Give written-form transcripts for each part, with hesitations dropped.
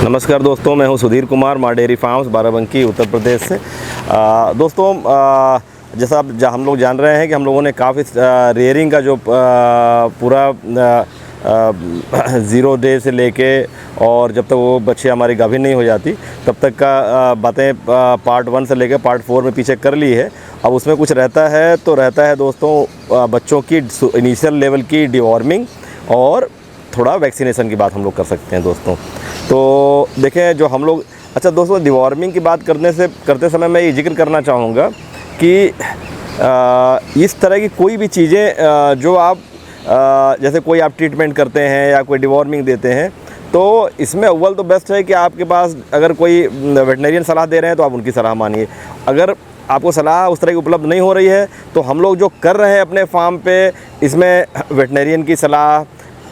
नमस्कार दोस्तों, मैं हूं सुधीर कुमार, माँ डेयरी फार्म्स, बाराबंकी, उत्तर प्रदेश से। दोस्तों, जैसा हम लोग जान रहे हैं कि हम लोगों ने काफ़ी रेयरिंग का जो पूरा 0 डे से लेके और जब तक वो बच्चे हमारी गाभिन नहीं हो जाती तब तक का बातें पार्ट 1 से लेकर पार्ट 4 में पीछे कर ली है। अब उसमें कुछ रहता है दोस्तों, बच्चों की इनिशियल लेवल की डिवॉर्मिंग और थोड़ा वैक्सीनेशन की बात हम लोग कर सकते हैं दोस्तों। तो देखें, जो हम लोग दोस्तों, डिवॉर्मिंग की बात करते समय मैं ये जिक्र करना चाहूँगा कि इस तरह की कोई भी चीज़ें जो आप जैसे कोई आप ट्रीटमेंट करते हैं या कोई डिवॉर्मिंग देते हैं, तो इसमें अव्वल तो बेस्ट है कि आपके पास अगर कोई वेटनरियन सलाह दे रहे हैं तो आप उनकी सलाह मानिए। अगर आपको सलाह उस तरह की उपलब्ध नहीं हो रही है तो हम लोग जो कर रहे हैं अपने फार्म पे, इसमें वेटनरियन की सलाह,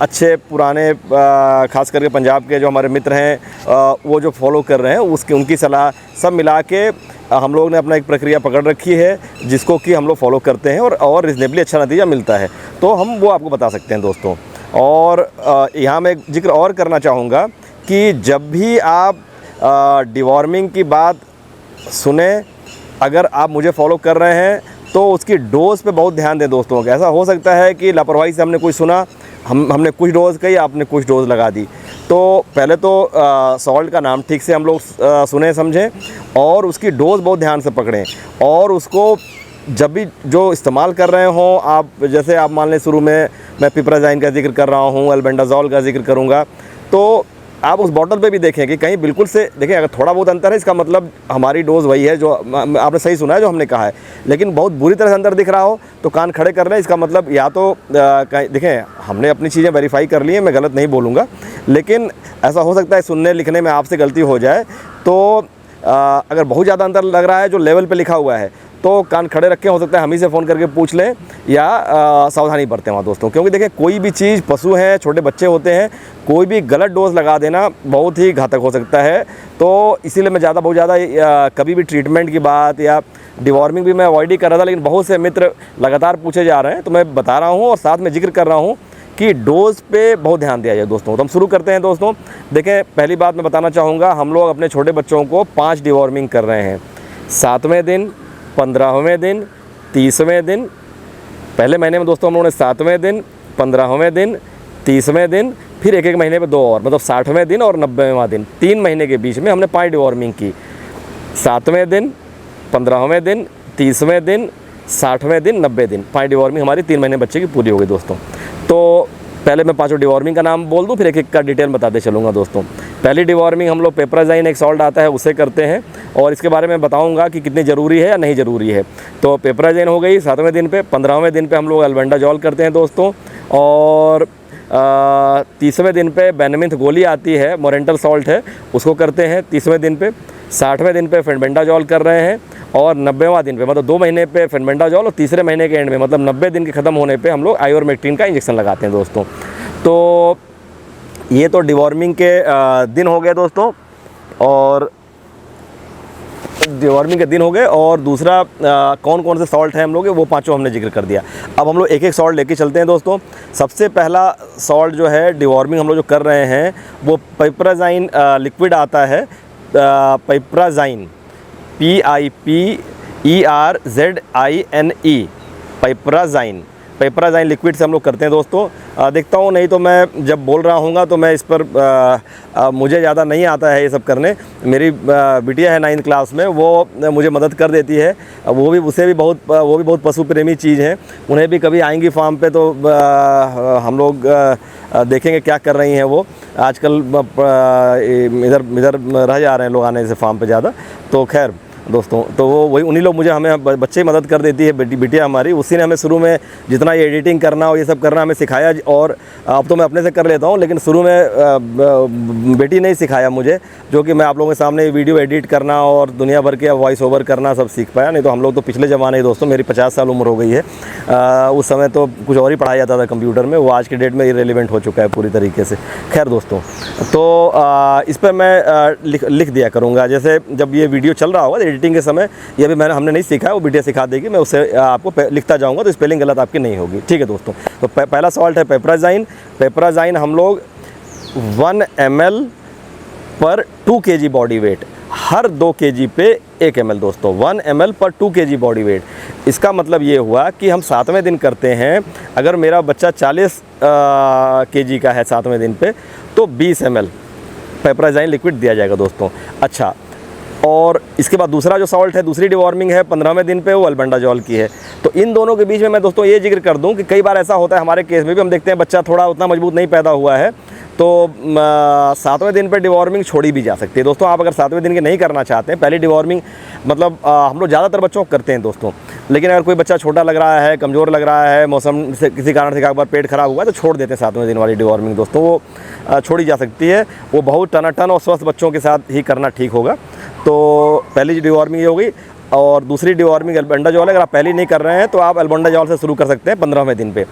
अच्छे पुराने ख़ास करके पंजाब के जो हमारे मित्र हैं वो जो फॉलो कर रहे हैं उनकी सलाह सब मिला के हम लोग ने अपना एक प्रक्रिया पकड़ रखी है जिसको कि हम लोग फॉलो करते हैं और रीज़नेबली अच्छा नतीजा मिलता है, तो हम वो आपको बता सकते हैं दोस्तों। और यहाँ मैं एक जिक्र और करना चाहूँगा कि जब भी आप डिवॉर्मिंग की बात सुने, अगर आप मुझे फॉलो कर रहे हैं तो उसकी डोज़ पे बहुत ध्यान दें दोस्तों। ऐसा हो सकता है कि लापरवाही से हमने कुछ सुना, हमने कुछ डोज़ कही, आपने कुछ डोज़ लगा दी। तो पहले तो सॉल्ट का नाम ठीक से हम लोग सुने समझें और उसकी डोज़ बहुत ध्यान से पकड़ें। और उसको जब भी जो इस्तेमाल कर रहे हों आप, जैसे आप मान लें शुरू में मैं पिपराज़ाइन का जिक्र कर रहा हूँ, अल्बेंडाज़ोल का जिक्र करूँगा, तो आप उस बॉटल पे भी देखें कि कहीं बिल्कुल से देखें, अगर थोड़ा बहुत अंतर है इसका मतलब हमारी डोज़ वही है जो आपने सही सुना है जो हमने कहा है। लेकिन बहुत बुरी तरह से अंदर दिख रहा हो तो कान खड़े कर लें, इसका मतलब या तो देखें हमने अपनी चीज़ें वेरीफाई कर ली हैं, मैं गलत नहीं बोलूँगा, लेकिन ऐसा हो सकता है सुनने लिखने में आपसे गलती हो जाए। तो अगर बहुत ज़्यादा अंतर लग रहा है जो लेवल पे लिखा हुआ है तो कान खड़े रखें, हो सकता है हम ही से फ़ोन करके पूछ लें या सावधानी बरतें वहाँ दोस्तों। क्योंकि देखिए, कोई भी चीज़, पशु हैं, छोटे बच्चे होते हैं, कोई भी गलत डोज लगा देना बहुत ही घातक हो सकता है। तो इसीलिए मैं बहुत ज़्यादा कभी भी ट्रीटमेंट की बात या डिवॉर्मिंग भी मैं अवॉइड ही कर रहा था, लेकिन बहुत से मित्र लगातार पूछे जा रहे हैं तो मैं बता रहा हूँ और साथ में जिक्र कर रहा हूँ कि डोज़ पे बहुत ध्यान दिया जाए दोस्तों। तो हम शुरू करते हैं दोस्तों। देखें, पहली बात मैं बताना चाहूँगा, हम लोग अपने छोटे बच्चों को 5 डिवॉर्मिंग कर रहे हैं। 7वें दिन, 15वें दिन, 30वें दिन। पहले महीने में दोस्तों हम लोगों ने 7वें दिन, 15वें दिन, 30वें दिन, फिर एक महीने पे 2 और, मतलब 60वें दिन और 90वें दिन, 3 महीने के बीच में हमने 5 डिवॉर्मिंग की। 7वें दिन, 15वें दिन, 30वें दिन, 60वें दिन, 90 दिन, 5 डिवॉर्मिंग हमारी 3 महीने बच्चे की पूरी हो गई दोस्तों। तो पहले मैं 5 डिवॉर्मिंग का नाम बोल दूं, फिर एक का डिटेल बताते चलूँगा दोस्तों। पहली डिवॉर्मिंग हम लोग पेपराज़ाइन एक सॉल्ट आता है उससे करते हैं और इसके बारे में बताऊंगा कि कितनी ज़रूरी है या नहीं ज़रूरी है। तो पेपराज़ाइन हो गई 7वें दिन पे। 15वें दिन पे हम लोग अल्बेंडाज़ोल करते हैं दोस्तों। और 30वें दिन पे बेनमिंथ गोली आती है, मोरेंटल सॉल्ट है, उसको करते हैं 30वें दिन पे। 60वें दिन पे फेनबेंडाजोल कर रहे हैं और 90वां दिन पे, मतलब 2 महीने पे फेनबेंडाजोल और तीसरे महीने के एंड में, मतलब 90 दिन के ख़त्म होने पे हम लोग आइवरमेक्टिन का इंजेक्शन लगाते हैं दोस्तों। तो ये तो डिवॉर्मिंग के दिन हो गए दोस्तों, और डिवॉर्मिंग के दिन हो गए। और दूसरा कौन कौन से सॉल्ट हैं हम लोग, वो 5 हमने जिक्र कर दिया। अब हम लोग एक एक सॉल्ट लेके चलते हैं दोस्तों। सबसे पहला सॉल्ट जो है डिवॉर्मिंग हम लोग जो कर रहे हैं वो पिपराज़ाइन लिक्विड आता है, पिपराज़ाइन, PIPERZINE, पिपराज़ाइन लिक्विड से हम लोग करते हैं दोस्तों। देखता हूँ, नहीं तो मैं जब बोल रहा हूँगा तो मैं इस पर मुझे ज़्यादा नहीं आता है ये सब करने। मेरी बिटिया है 9th क्लास में, वो मुझे मदद कर देती है। वो भी बहुत पशु प्रेमी चीज़ हैं। उन्हें भी कभी आएंगी फार्म पे तो हम लोग देखेंगे क्या कर रही हैं वो। आजकल इधर रह जा रहे हैं लोग आने से फार्म पे ज़्यादा। तो खैर दोस्तों, तो वो वही उन्हीं लोग मुझे हमें बच्चे मदद कर देती है। बिटिया हमारी, उसी ने हमें शुरू में जितना ये एडिटिंग करना और ये सब करना हमें सिखाया। और अब तो मैं अपने से कर लेता हूँ, लेकिन शुरू में बेटी ने सिखाया मुझे, जो कि मैं आप लोगों के सामने वीडियो एडिट करना और दुनिया भर के वॉइस ओवर करना सब सीख पाया। नहीं तो हम लोग तो पिछले ज़माने ही दोस्तों, मेरी 50 साल उम्र हो गई है। उस समय तो कुछ और ही पढ़ाया जाता था कंप्यूटर में, वो आज के डेट में इरेलीवेंट हो चुका है पूरी तरीके से। खैर दोस्तों, तो इस पर मैं लिख दिया करूँगा, जैसे जब ये वीडियो चल रहा होगा एडिटिंग के समय। ये भी हमने नहीं सीखा है, वो बिटिया सिखा देगी, मैं उससे आपको लिखता जाऊँगा तो स्पेलिंग गलत आपकी नहीं होगी। ठीक है दोस्तों। तो पहला सॉल्ट है पेपराज़ाइन। पेपराज़ाइन हम लोग 1 ml पर 2 kg बॉडी वेट, हर 2 kg पे 1 ml दोस्तों, 1 ml पर 2 kg बॉडी वेट। इसका मतलब ये हुआ कि हम 7वें दिन करते हैं, अगर मेरा बच्चा 40 kg का है 7वें दिन पे, तो 20 ml पेपराज़ाइन लिक्विड दिया जाएगा दोस्तों। अच्छा, और इसके बाद दूसरा जो सॉल्ट है, दूसरी डिवॉर्मिंग है 15वें दिन पे, वो अल्बेंडाजॉल की है। तो इन दोनों के बीच में मैं दोस्तों ये जिक्र कर दूं कि कई बार ऐसा होता है, हमारे केस में भी हम देखते हैं बच्चा थोड़ा उतना मजबूत नहीं पैदा हुआ है, तो 7वें दिन पे डिवॉर्मिंग छोड़ी भी जा सकती है दोस्तों। आप अगर 7वें दिन की नहीं करना चाहते हैं, पहली डिवॉर्मिंग मतलब हम लोग ज़्यादातर बच्चों को करते हैं दोस्तों, लेकिन अगर कोई बच्चा छोटा लग रहा है, कमज़ोर लग रहा है, मौसम से किसी कारण से एक बार पेट खराब हुआ है, तो छोड़ देते हैं 7वें दिन वाली डिवॉर्मिंग दोस्तों, वो छोड़ी जा सकती है। वो बहुत टनाटन और स्वस्थ बच्चों के साथ ही करना ठीक होगा। तो पहली डिवॉर्मिंग ये होगी, और दूसरी डिवॉर्मिंग अल्बेंडाजॉल है। अगर आप पहली नहीं कर रहे हैं तो आप अल्बेंडाजॉल से शुरू कर सकते हैं 15वें दिन पे।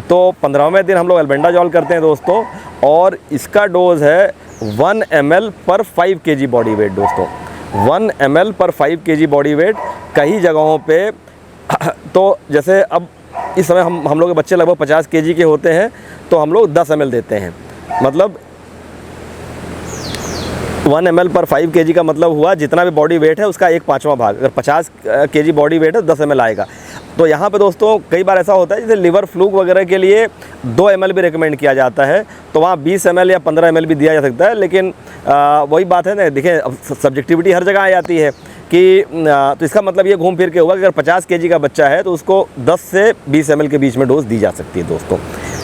तो 15वें दिन हम लोग अल्बेंडाजॉल करते हैं दोस्तों, और इसका डोज़ है 1 ml पर 5 kg बॉडी वेट दोस्तों, 1 ml पर 5 kg बॉडी वेट। कई जगहों पे तो जैसे अब इस समय हम लोग के बच्चे लगभग 50 kg के होते हैं, तो हम लोग 10 ml देते हैं। मतलब 1 ml पर 5 kg का मतलब हुआ जितना भी बॉडी वेट है उसका 1/5वां भाग। अगर 50 kg बॉडी वेट है तो 10 ml आएगा। तो यहाँ पे दोस्तों कई बार ऐसा होता है, जैसे लिवर फ्लूक वगैरह के लिए 2 ml भी रिकमेंड किया जाता है, तो वहाँ 20 ml या 15 ml भी दिया जा सकता है। लेकिन वही बात है ना, देखिए सब्जेक्टिविटी हर जगह आ जाती है कि तो इसका मतलब ये घूम फिर के हुआ कि अगर 50 kg का बच्चा है तो उसको 10 से 20 ml के बीच में डोज़ दी जा सकती है दोस्तों।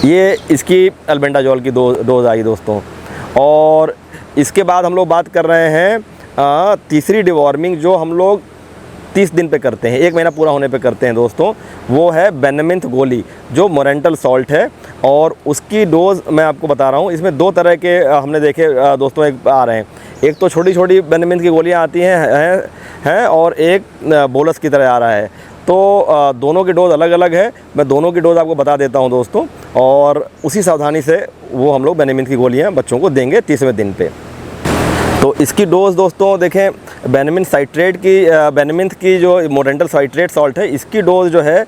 ये इसकी अल्बेंडाजॉल की डोज़ आई दोस्तों। और इसके बाद हम लोग बात कर रहे हैं तीसरी डिवॉर्मिंग, जो हम लोग 30 दिन पे करते हैं, 1 महीना पूरा होने पे करते हैं दोस्तों। वो है बेनेमिंथ गोली, जो मोरेंटल सॉल्ट है, और उसकी डोज़ मैं आपको बता रहा हूँ। इसमें 2 तरह के हमने देखे दोस्तों, एक आ रहे हैं, एक तो छोटी छोटी बेनेमिंथ की गोलियाँ आती हैं और एक बोलस की तरह आ रहा है। तो दोनों की डोज़ अलग अलग है। मैं दोनों की डोज़ आपको बता देता हूँ दोस्तों, और उसी सावधानी से वो हम लोग बेनेमिंथ की गोलियाँ बच्चों को देंगे 30वें दिन पे। तो इसकी डोज़ दोस्तों देखें, बेनेमिंथ की जो मोरेंटल साइट्रेट सॉल्ट है, इसकी डोज़ जो है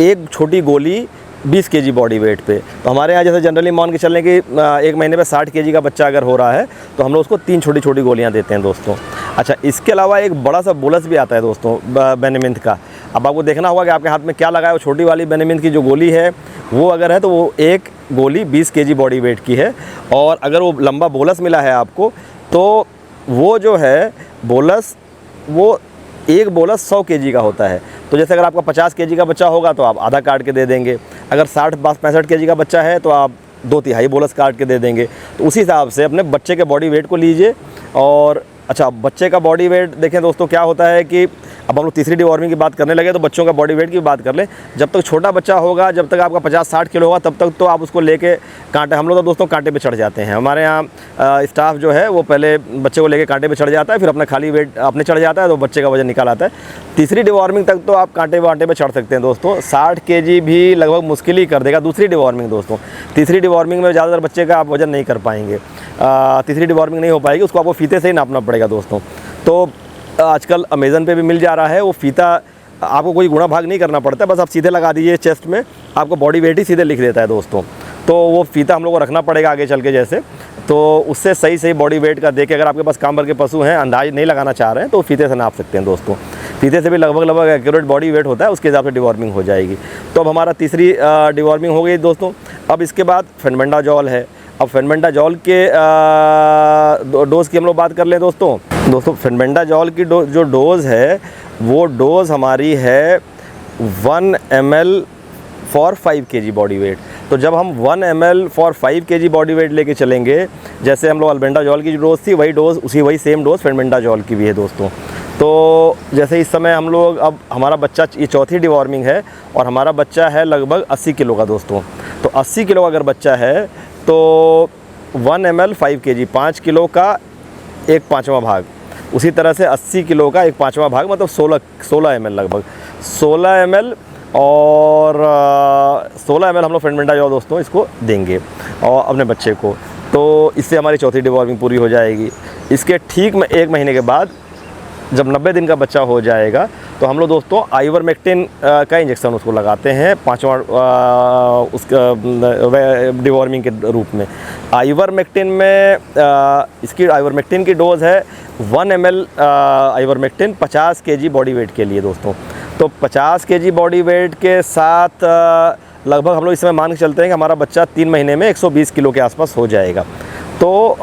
एक छोटी गोली 20 kg बॉडी वेट पे। तो हमारे यहाँ जैसे जनरली मान के चलें कि 1 महीने में 60 kg का बच्चा अगर हो रहा है, तो हम लोग उसको 3 छोटी छोटी गोलियाँ देते हैं दोस्तों। अच्छा, इसके अलावा एक बड़ा सा बोलस भी आता है दोस्तों बेनेमिंथ का। अब आपको देखना होगा कि आपके हाथ में क्या लगा है। वो छोटी वाली बेनेमिंथ की जो गोली है, वो अगर है तो वो एक गोली 20 kg बॉडी वेट की है, और अगर वो लंबा बोलस मिला है आपको, तो वो जो है बोलस, वो एक बोलस 100 kg का होता है। तो जैसे अगर आपका 50 kg का बच्चा होगा तो आप आधा काट के दे देंगे, अगर 60-65 kg का बच्चा है तो आप 2/3 बोलस काट के दे देंगे। तो उसी हिसाब से अपने बच्चे के बॉडी वेट को लीजिए। और अच्छा, बच्चे का बॉडी वेट देखें दोस्तों, क्या होता है कि अब हम लोग तीसरी डिवॉर्मिंग की बात करने लगे, तो बच्चों का बॉडी वेट की बात कर लें। जब तक छोटा बच्चा होगा, जब तक आपका 50-60 किलो होगा, तब तक तो आप उसको लेके कांटे, हम लोग तो दोस्तों कांटे पे चढ़ जाते हैं। हमारे यहाँ स्टाफ जो है वो पहले बच्चे को लेके कांटे पे चढ़ जाता है, फिर अपना खाली वेट अपने चढ़ जाता है, तो बच्चे का वजन निकाल आता है। तीसरी डिवॉर्मिंग तक तो आप कांटे वांटे पे चढ़ सकते हैं दोस्तों। 60 kg भी लगभग मुश्किल ही कर देगा दूसरी डिवॉर्मिंग दोस्तों। तीसरी डिवॉर्मिंग में ज़्यादातर बच्चे का आप वजन नहीं कर पाएंगे, तीसरी डिवॉर्मिंग नहीं हो पाएगी, उसको आपको फीते से ही नापना पड़ेगा दोस्तों। तो आजकल अमेज़न पे भी मिल जा रहा है वो फीता, आपको कोई गुणा भाग नहीं करना पड़ता, बस आप सीधे लगा दीजिए चेस्ट में, आपको बॉडी वेट ही सीधे लिख देता है दोस्तों। तो वो फीता हम लोग को रखना पड़ेगा आगे चल के जैसे, तो उससे सही बॉडी वेट का देके, अगर आपके पास काम भर के पशु हैं, अंदाज नहीं लगाना चाह रहे हैं, तो फीते से नाप सकते हैं दोस्तों। फीते से भी लगभग एक्यूरेट बॉडी वेट होता है, उसके हिसाब से डिवॉर्मिंग हो जाएगी। तो अब हमारा तीसरी डिवॉर्मिंग हो गई दोस्तों। अब इसके बाद फेनबेंडाजॉल है। अब फेनबेंडाजॉल के डोज़ की हम लोग बात कर लें दोस्तों। फेनबेंडाजॉल की जो डोज़ है, वो डोज़ हमारी है 1 ml for 5 kg body weight. तो जब हम 1 ml for 5 kg body weight लेके चलेंगे, जैसे हम लोग अल्बेंडाजॉल की जो डोज़ थी, वही सेम डोज़ फेनबेंडाजॉल की भी है दोस्तों। तो जैसे इस समय हम लोग, अब हमारा बच्चा, ये चौथी डिवॉर्मिंग है, और हमारा बच्चा है लगभग 80 किलो का दोस्तों। तो 80 किलो का अगर बच्चा है तो 1 ml 5 kg, 5 किलो का 1/5वां भाग। उसी तरह से 80 किलो का 1/5वां भाग, मतलब 16 ml लगभग 16 ml, और 16 ml हम लोग फेनबेंडाजॉल दोस्तों इसको देंगे और अपने बच्चे को। तो इससे हमारी चौथी डिवॉर्मिंग पूरी हो जाएगी। इसके ठीक 1 महीने के बाद जब 90 दिन का बच्चा हो जाएगा तो हम लोग दोस्तों आइवरमेक्टिन का इंजेक्शन उसको लगाते हैं 5वां उसका डिवॉर्मिंग के रूप में। आइवरमेक्टिन में इसकी आइवरमेक्टिन की डोज़ है 1 ml ivermectin 50 kg body weight के लिए दोस्तों। तो 50 kg बॉडी वेट के साथ लगभग हम लोग इस समय मान के चलते हैं कि हमारा बच्चा 3 महीने में 120 किलो के आसपास हो जाएगा। तो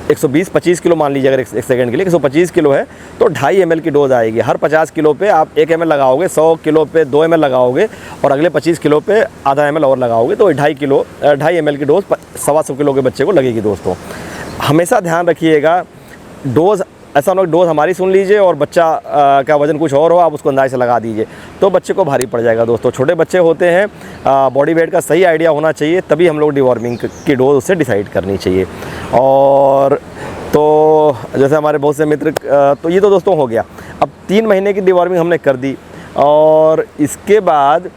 120-25 किलो मान लीजिए, अगर एक सेकंड के लिए 125 किलो है तो 2.5 ml की डोज़ आएगी। हर 50 किलो पे आप 1 ml लगाओगे, 100 किलो पे 2 ml लगाओगे और अगले 25 किलो पे आधा ml और लगाओगे तो 2.5 ml की डोज़ 125 किलो के बच्चे को लगेगी दोस्तों। हमेशा ध्यान रखिएगा, डोज़ ऐसा ना डोज़ हमारी सुन लीजिए और बच्चा का वज़न कुछ और हो, आप उसको अंदाज़े से लगा दीजिए तो बच्चे को भारी पड़ जाएगा दोस्तों। छोटे बच्चे होते हैं, बॉडी वेट का सही आइडिया होना चाहिए, तभी हम लोग डिवॉर्मिंग की डोज़ उससे डिसाइड करनी चाहिए। और तो जैसे हमारे बहुत से मित्र तो ये तो दोस्तों हो गया। अब 3 महीने की डिवॉर्मिंग हमने कर दी और इसके बाद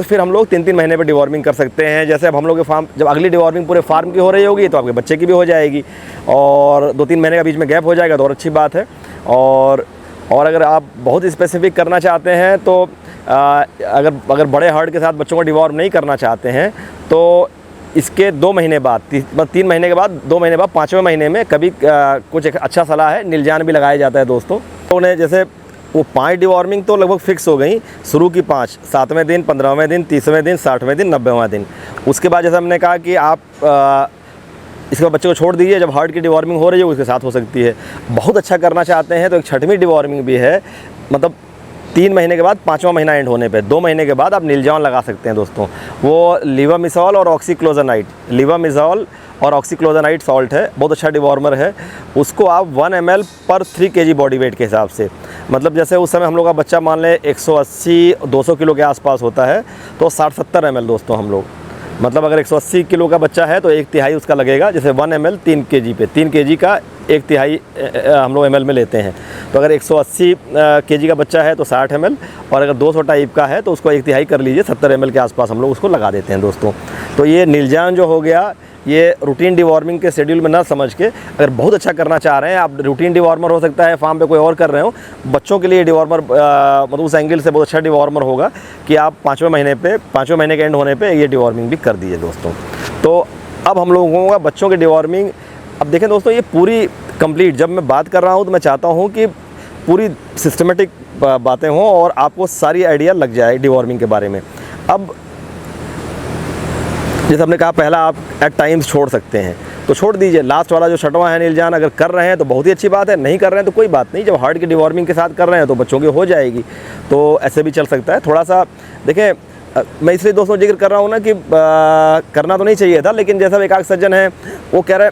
फिर हम लोग 3-3 महीने पर डिवॉर्मिंग कर सकते हैं। जैसे अब हम लोग के फार्म, जब अगली डिवॉर्मिंग पूरे फार्म की हो रही होगी तो आपके बच्चे की भी हो जाएगी और 2-3 महीने का बीच में गैप हो जाएगा तो और अच्छी बात है। और अगर आप बहुत स्पेसिफिक करना चाहते हैं तो अगर बड़े हर्ड के साथ बच्चों को डिवॉर्म नहीं करना चाहते हैं तो इसके 2 महीने बाद, 3 महीने के बाद 2 महीने बाद 5वें महीने में कभी कुछ एक अच्छा सलाह है, नीलजान भी लगाया जाता है दोस्तों। तो उन्हें जैसे वो 5 डिवॉर्मिंग तो लगभग फिक्स हो गई, शुरू की 5, 7वें दिन, 15वें दिन, 30वें दिन, 60वें दिन, 90वां दिन। उसके बाद जैसे हमने कहा कि आप इसके बाद बच्चे को छोड़ दीजिए, जब हार्ट की डिवॉर्मिंग हो रही है उसके साथ हो सकती है। बहुत अच्छा करना चाहते हैं तो एक 6वीं डिवॉर्मिंग भी है, मतलब 3 महीने के बाद 5वां महीना एंड होने पे 2 महीने के बाद आप नीलजान लगा सकते हैं दोस्तों। वो लीवामिसॉल और ऑक्सीक्लोजनाइड, लीवामिसॉल और ऑक्सीक्लोजनाइड सॉल्ट है, बहुत अच्छा डिवॉर्मर है। उसको आप 1 ml पर 3 kg बॉडी वेट के हिसाब से, मतलब जैसे उस समय हम लोग का बच्चा मान लें 180-200 किलो के आसपास होता है तो 60-70 ml दोस्तों हम लोग, मतलब अगर 180 किलो का बच्चा है तो 1/3 उसका लगेगा। जैसे 1 ml 3 kg पे, 3 kg का 1/3 हम लोग ml में लेते हैं। तो अगर 180 kg का बच्चा है तो 60 ml, और अगर 200 टाइप का है तो उसको 1/3 कर लीजिए, 70 ml के आसपास हम लोग उसको लगा देते हैं दोस्तों। तो ये नीलजान जो हो गया, ये रूटीन डिवॉर्मिंग के शेड्यूल में ना समझ के, अगर बहुत अच्छा करना चाह रहे हैं आप, रूटीन डिवॉर्मर हो सकता है फार्म पे कोई और कर रहे हो, बच्चों के लिए डिवॉर्मर मतलब उस एंगल से बहुत अच्छा डिवॉर्मर होगा कि आप 5वें महीने के एंड होने पे ये डिवॉर्मिंग भी कर दीजिए दोस्तों। तो अब हम लोगों का बच्चों की डिवॉर्मिंग, अब देखें दोस्तों ये पूरी कंप्लीट, जब मैं बात कर रहा हूँ तो मैं चाहता हूँ कि पूरी सिस्टमेटिक बातें हों और आपको सारी आइडिया लग जाए डिवॉर्मिंग के बारे में। अब जैसे हमने कहा, पहला आप एट टाइम्स छोड़ सकते हैं तो छोड़ दीजिए। लास्ट वाला जो 6वां है नीलजान, अगर कर रहे हैं तो बहुत ही अच्छी बात है, नहीं कर रहे हैं तो कोई बात नहीं। जब हार्ट की डिवॉर्मिंग के साथ कर रहे हैं तो बच्चों की हो जाएगी, तो ऐसे भी चल सकता है। थोड़ा सा देखें, मैं इसलिए दोस्तों जिक्र कर रहा हूँ ना कि करना तो नहीं चाहिए था, लेकिन जैसा एक आध सज्जन है वो कह रहे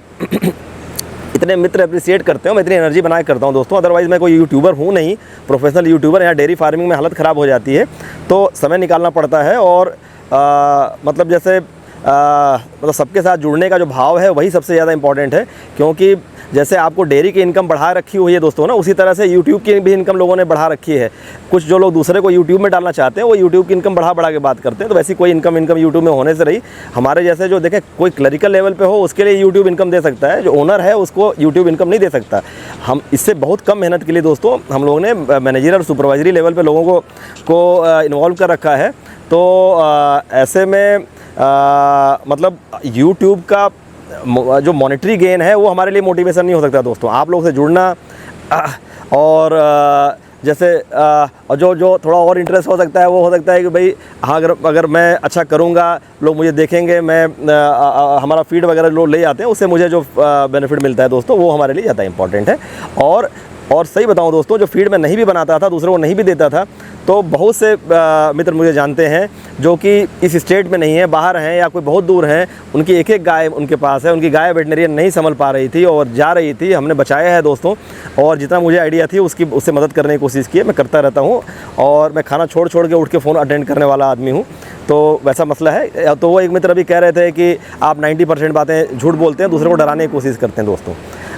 इतने मित्र अप्रिशिएट करते हो, मैं इतनी एनर्जी बना के करता हूँ दोस्तों। अदरवाइज़ मैं कोई यूट्यूबर हूँ नहीं, प्रोफेशनल यूट्यूबर। यहाँ डेयरी फार्मिंग में हालत ख़राब हो जाती है तो समय निकालना पड़ता है। और मतलब जैसे मतलब सबके साथ जुड़ने का जो भाव है वही सबसे ज़्यादा इम्पॉर्टेंट है, क्योंकि जैसे आपको डेयरी की इनकम बढ़ा रखी हुई है दोस्तों ना, उसी तरह से यूट्यूब की भी इनकम लोगों ने बढ़ा रखी है। कुछ जो लोग दूसरे को यूट्यूब में डालना चाहते हैं वो यूट्यूब की इनकम बढ़ा के बात करते हैं, तो वैसी कोई इनकम यूट्यूब में होने से रही। हमारे जैसे जो देखें कोई क्लरिकल लेवल पे हो उसके लिए यूट्यूब इनकम दे सकता है, जो ओनर है उसको यूट्यूब इनकम नहीं दे सकता। हम इससे बहुत कम मेहनत के लिए दोस्तों हम लोगों ने मैनेजर और सुपरवाइजरी लेवल पर लोगों को इन्वॉल्व कर रखा है। तो ऐसे में मतलब यूट्यूब का जो मॉनेटरी गेन है वो हमारे लिए मोटिवेशन नहीं हो सकता दोस्तों। आप लोग से जुड़ना और जैसे और जो थोड़ा और इंटरेस्ट हो सकता है वो हो सकता है कि भाई हाँ, अगर मैं अच्छा करूँगा लोग मुझे देखेंगे, मैं हमारा फीड वगैरह लोग ले जाते हैं, उससे मुझे जो बेनिफिट मिलता है दोस्तों वो हमारे लिए ज़्यादा इंपॉर्टेंट है। और सही बताऊं दोस्तों, जो फीड मैं नहीं भी बनाता था, दूसरों को नहीं भी देता था, तो बहुत से मित्र मुझे जानते हैं जो कि इस स्टेट में नहीं है, बाहर हैं या कोई बहुत दूर हैं, उनकी एक गाय उनके पास है, उनकी गाय वेटनरियन नहीं संभल पा रही थी और जा रही थी, हमने बचाया है दोस्तों। और जितना मुझे आइडिया थी उससे मदद करने की कोशिश की है, मैं करता रहता हूँ। और मैं खाना छोड़ के उठ के फ़ोन अटेंड करने वाला आदमी हूँ, तो वैसा मसला है। तो वो एक मित्र अभी कह रहे थे कि आप 90% बातें झूठ बोलते हैं, दूसरों को डराने की कोशिश करते हैं दोस्तों।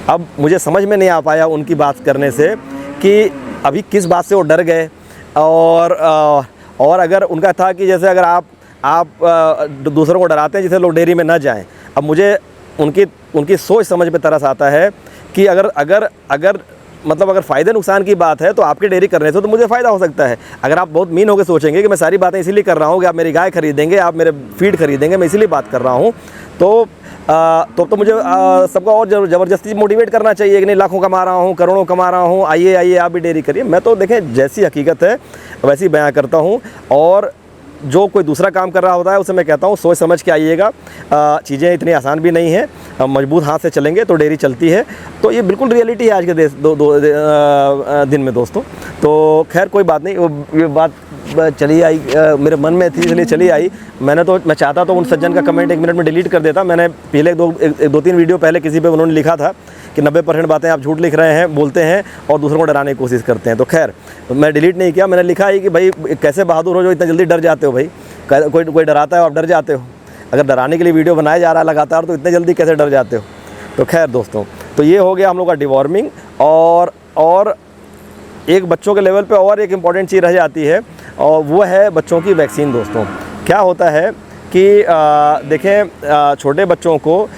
अब मुझे समझ में नहीं आ पाया उनकी बात करने से कि अभी किस बात से वो डर गए। और अगर उनका था कि जैसे अगर आप दूसरों को डराते हैं जिससे लोग डेयरी में ना जाएं। अब मुझे उनकी सोच समझ पे तरस आता है कि अगर मतलब अगर फ़ायदे नुकसान की बात है तो आपकी डेयरी करने से तो मुझे फ़ायदा हो सकता है। अगर आप बहुत मीन होकर सोचेंगे कि मैं सारी बातें इसीलिए कर रहा हूँ कि आप मेरी गाय खरीदेंगे, आप मेरे फीड खरीदेंगे, मैं इसीलिए बात कर रहा हूँ, तो मुझे सबको और ज़बरदस्ती मोटिवेट करना चाहिए कि नहीं लाखों कमा रहा हूँ, करोड़ों कमा रहा हूँ, आइए आप भी डेयरी करिए। मैं तो देखें जैसी हकीकत है वैसी ही बयां करता हूँ, और जो कोई दूसरा काम कर रहा होता है उसे मैं कहता हूँ सोच समझ के आइएगा। चीज़ें इतनी आसान भी नहीं हैं, मजबूत हाथ से चलेंगे तो डेयरी चलती है। तो ये बिल्कुल रियलिटी है आज के दिन में दोस्तों। तो खैर कोई बात नहीं, ये बात चली आई, मेरे मन में थी इसलिए चली आई। मैं चाहता तो उन सज्जन का कमेंट 1 मिनट में डिलीट कर देता। मैंने पहले 2-3 वीडियो पहले किसी पे उन्होंने लिखा था कि 90% बातें आप झूठ लिख रहे हैं, बोलते हैं और दूसरों को डराने की कोशिश करते हैं। तो खैर मैं डिलीट नहीं किया, मैंने लिखा है कि भाई कैसे बहादुर हो जो इतना जल्दी डर जाते हो। भाई कोई डराता है आप डर जाते हो? अगर डराने के लिए वीडियो बनाया जा रहा है लगातार तो इतने जल्दी कैसे डर जाते हो? तो खैर दोस्तों, तो ये हो गया हम लोग का डिवॉर्मिंग। और एक बच्चों के लेवल पे और एक इम्पॉर्टेंट चीज़ रह जाती है, और वो है बच्चों की वैक्सीन। दोस्तों क्या होता है कि देखें छोटे बच्चों को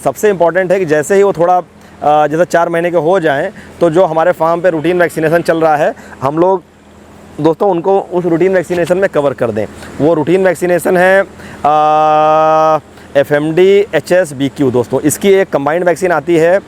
सबसे इम्पॉर्टेंट है कि जैसे ही वो थोड़ा जैसे 4 महीने के हो जाएं तो जो हमारे फार्म पे रूटीन वैक्सीनेशन चल रहा है हम लोग दोस्तों उनको उस रूटीन वैक्सीनेशन में कवर कर दें। वो रूटीन वैक्सीनेशन है FMD HS BQ दोस्तों। इसकी एक कंबाइंड वैक्सीन आती है,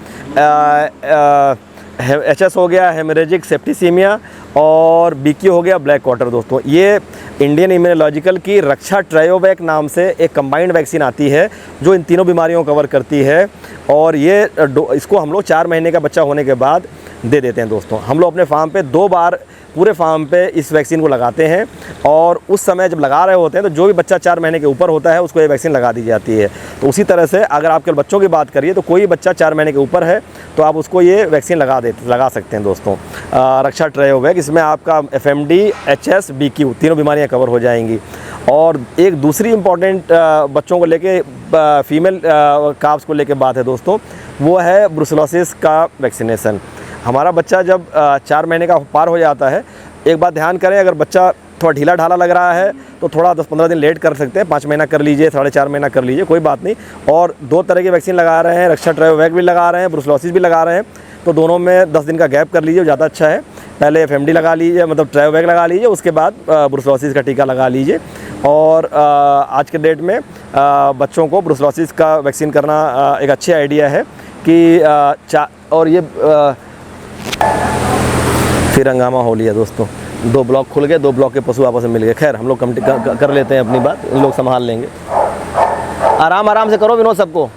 HS हो गया हेमरेजिक सेप्टिसीमिया और BQ हो गया ब्लैक क्वार्टर। दोस्तों ये इंडियन इम्यूनोलॉजिकल की रक्षा ट्रायोवैक नाम से एक कंबाइंड वैक्सीन आती है जो इन तीनों बीमारियों को कवर करती है, और ये इसको हम लोग 4 महीने का बच्चा होने के बाद दे देते हैं। दोस्तों हम लोग अपने फार्म पे 2 बार पूरे फार्म पे इस वैक्सीन को लगाते हैं, और उस समय जब लगा रहे होते हैं तो जो भी बच्चा 4 महीने के ऊपर होता है उसको ये वैक्सीन लगा दी जाती है। तो उसी तरह से अगर आप केवल बच्चों की बात करिए तो कोई बच्चा 4 महीने के ऊपर है तो आप उसको ये वैक्सीन लगा सकते हैं दोस्तों, रक्षा ट्रायोवैक। इसमें आपका FMD HS BQ तीनों बीमारियाँ कवर हो जाएंगी। और एक दूसरी इम्पॉर्टेंट बच्चों को लेके फीमेल काफ्स को लेके बात है दोस्तों, वो है ब्रुसेलोसिस का वैक्सीनेशन। हमारा बच्चा जब 4 महीने का पार हो जाता है, एक बात ध्यान करें, अगर बच्चा थोड़ा ढीला ढाला लग रहा है तो थोड़ा 10-15 दिन लेट कर सकते हैं, 5 महीना कर लीजिए, 4.5 महीना कर लीजिए, कोई बात नहीं। और 2 तरह की वैक्सीन लगा रहे हैं, रक्षा ट्रायोवैक भी लगा रहे हैं, ब्रुसेलोसिस भी लगा रहे हैं, तो दोनों में 10 दिन का गैप कर लीजिए, ज़्यादा अच्छा है। पहले FMD लगा लीजिए, मतलब ट्रायोवैक लगा लीजिए, उसके बाद ब्रुसेलोसिस का टीका लगा लीजिए। और आज के डेट में बच्चों को ब्रुसेलोसिस का वैक्सीन करना एक अच्छी आइडिया है कि और ये फिर हंगामा हो लिया दोस्तों, 2 ब्लॉक खुल गए, 2 ब्लॉक के पशु आपस में मिल गए। खैर हम लोग कर लेते हैं अपनी बात, इन लोग संभाल लेंगे। आराम से करो विनोद सबको।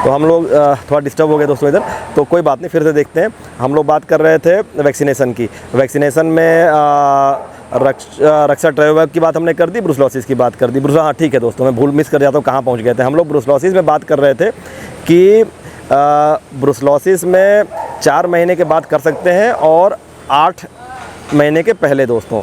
तो हम लोग थोड़ा डिस्टर्ब हो गए दोस्तों इधर, तो कोई बात नहीं, फिर से देखते हैं। हम लोग बात कर रहे थे वैक्सीनेशन की। वैक्सीनेशन में रक्षा ट्रायोवैक की बात हमने कर दी, ब्रुसेलोसिस की बात कर दी। हाँ ठीक है दोस्तों, मैं मिस कर जाता हूँ, कहाँ पहुँच गए थे हम लोग। ब्रुसेलोसिस में बात कर रहे थे कि ब्रुसेलोसिस में 4 महीने के बाद कर सकते हैं और 8 महीने के पहले दोस्तों।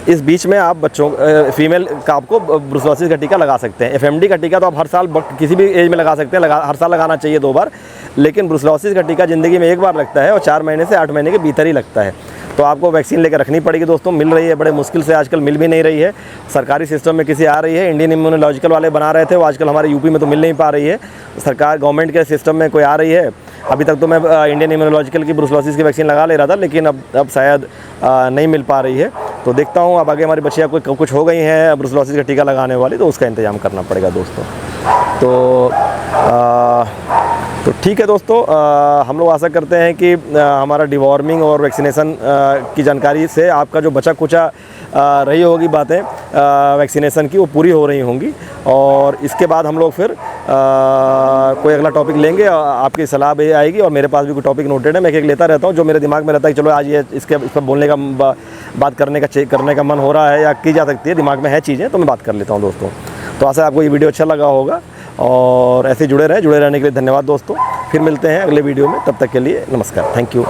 इस बीच में आप बच्चों फीमेल काफ को ब्रुसेलोसिस का टीका लगा सकते हैं। FMD का टीका तो आप हर साल किसी भी एज में लगा सकते हैं, हर साल लगाना चाहिए 2 बार, लेकिन ब्रुसेलोसिस का टीका ज़िंदगी में 1 बार लगता है और 4 महीने से 8 महीने के भीतर ही लगता है। तो आपको वैक्सीन लेकर रखनी पड़ेगी दोस्तों। मिल रही है बड़े मुश्किल से, आजकल मिल भी नहीं रही है। सरकारी सिस्टम में किसी आ रही है, इंडियन इम्यूनोलॉजिकल वाले बना रहे थे, वो आजकल हमारे यूपी में तो मिल नहीं पा रही है। सरकार गवर्नमेंट के सिस्टम में कोई आ रही है। अभी तक तो मैं इंडियन इम्यूनोलॉजिकल की ब्रुसेलोसिस की वैक्सीन लगा ले रहा था, लेकिन अब शायद नहीं मिल पा रही है। तो देखता हूँ अब आगे हमारी बच्चियाँ कुछ हो गई हैं ब्रुसेलोसिस का टीका लगाने वाली, तो उसका इंतज़ाम करना पड़ेगा दोस्तों। तो ठीक है दोस्तों, हम लोग आशा करते हैं कि हमारा डिवॉर्मिंग और वैक्सीनेशन की जानकारी से आपका जो बचा कुचा रही होगी बातें वैक्सीनेशन की, वो पूरी हो रही होंगी। और इसके बाद हम लोग फिर कोई अगला टॉपिक लेंगे, आपकी सलाह भी आएगी, और मेरे पास भी कोई टॉपिक नोटेड है, मैं एक लेता रहता हूँ जो मेरे दिमाग में रहता है कि चलो आज ये इस पर बोलने का बात करने का मन हो रहा है या की जा सकती है, दिमाग में है चीज़ें, तो मैं बात कर लेता हूँ दोस्तों। तो आशा है आपको ये वीडियो अच्छा लगा होगा, और ऐसे जुड़े रहने के लिए धन्यवाद दोस्तों। फिर मिलते हैं अगले वीडियो में, तब तक के लिए नमस्कार, थैंक यू।